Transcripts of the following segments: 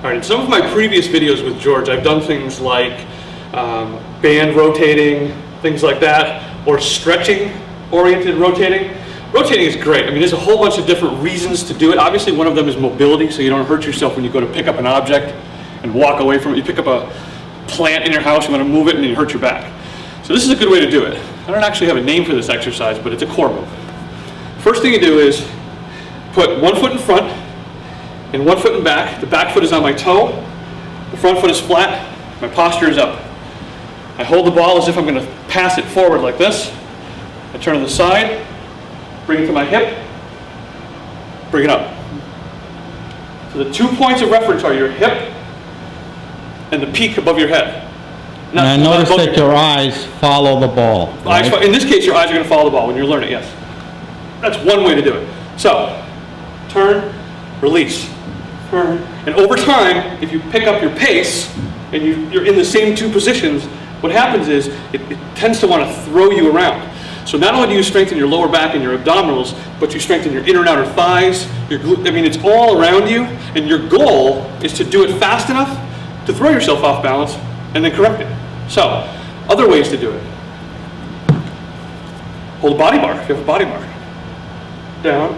All right, in some of my previous videos with George, I've done things like band rotating, things like that, or stretching-oriented rotating. Rotating is great. I mean, there's a whole bunch of different reasons to do it. Obviously, one of them is mobility, so you don't hurt yourself when you go to pick up an object and walk away from it. You pick up a plant in your house, you want to move it, and you hurt your back. So this is a good way to do it. I don't actually have a name for this exercise, but it's a core move. First thing you do is put one foot in front and one foot in back. The back foot is on my toe. The front foot is flat. My posture is up. I hold the ball as if I'm going to pass it forward like this. I turn to the side, bring it to my hip, bring it up. So the 2 points of reference are your hip and the peak above your head. And I notice that your eyes follow the ball. Right? In this case, your eyes are going to follow the ball when you're learning, yes. That's one way to do it. So, turn, release, turn. And over time, if you pick up your pace and you're in the same two positions, what happens is it tends to want to throw you around. So not only do you strengthen your lower back and your abdominals, but you strengthen your inner and outer thighs, your glute. I mean, it's all around you, and your goal is to do it fast enough to throw yourself off balance and then correct it. So, other ways to do it. Hold a body bar if you have a body bar. Down,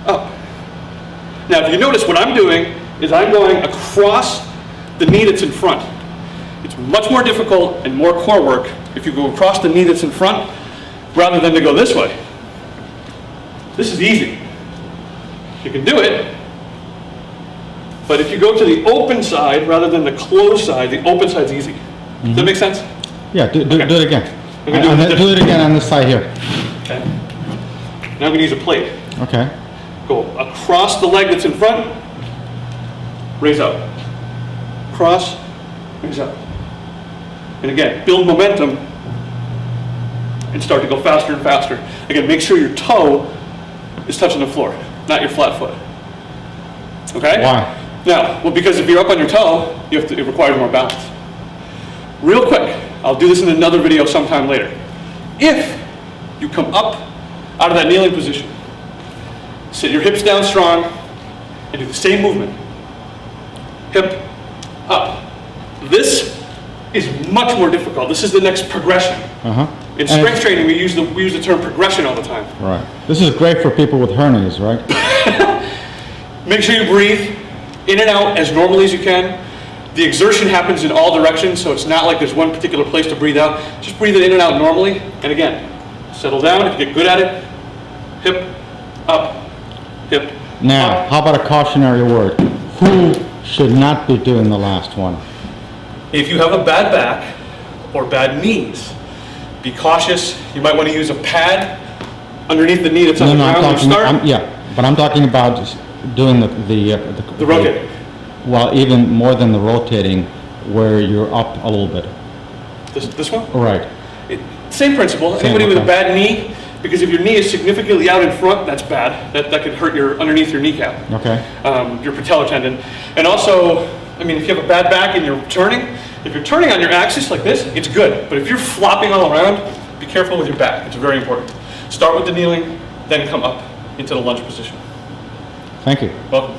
up. Now, if you notice, what I'm doing is I'm going across the knee that's in front. It's much more difficult and more core work if you go across the knee that's in front rather than to go this way. This is easy. You can do it, but if you go to the open side rather than the closed side, the open side's easy. Does that make sense? Yeah, do it again. Do it again on this side here. Okay. Now I'm going to use a plate. Okay. Go across the leg that's in front, raise up. Cross, raise up. And again, build momentum and start to go faster and faster. Again, make sure your toe is touching the floor, not your flat foot. Okay? Why? Now, well, because if you're up on your toe, it requires more balance. Real quick, I'll do this in another video sometime later. If you come up out of that kneeling position, sit your hips down strong, and do the same movement. Hip, up. This is much more difficult. This is the next progression. In strength training, we use the term progression all the time. Right. This is great for people with hernias, right? Make sure you breathe in and out as normally as you can. The exertion happens in all directions, so it's not like there's one particular place to breathe out. Just breathe it in and out normally. And again, settle down. If you get good at it, hip, up, hip. Now, up. how about a cautionary word? Who should not be doing the last one? If you have a bad back or bad knees, be cautious. You might want to use a pad underneath the knee that's on the ground when you start. Yeah, but I'm talking about just doing the rotating. Well, even more than the rotating, where you're up a little bit. This one? Right. Same principle. Anybody with a bad knee, because if your knee is significantly out in front, that's bad. That could hurt underneath your kneecap. Okay. Your patellar tendon. And also, I mean, if you have a bad back and you're turning, if you're turning on your axis like this, it's good. But if you're flopping all around, be careful with your back. It's very important. Start with the kneeling, then come up into the lunge position. Thank you. Welcome.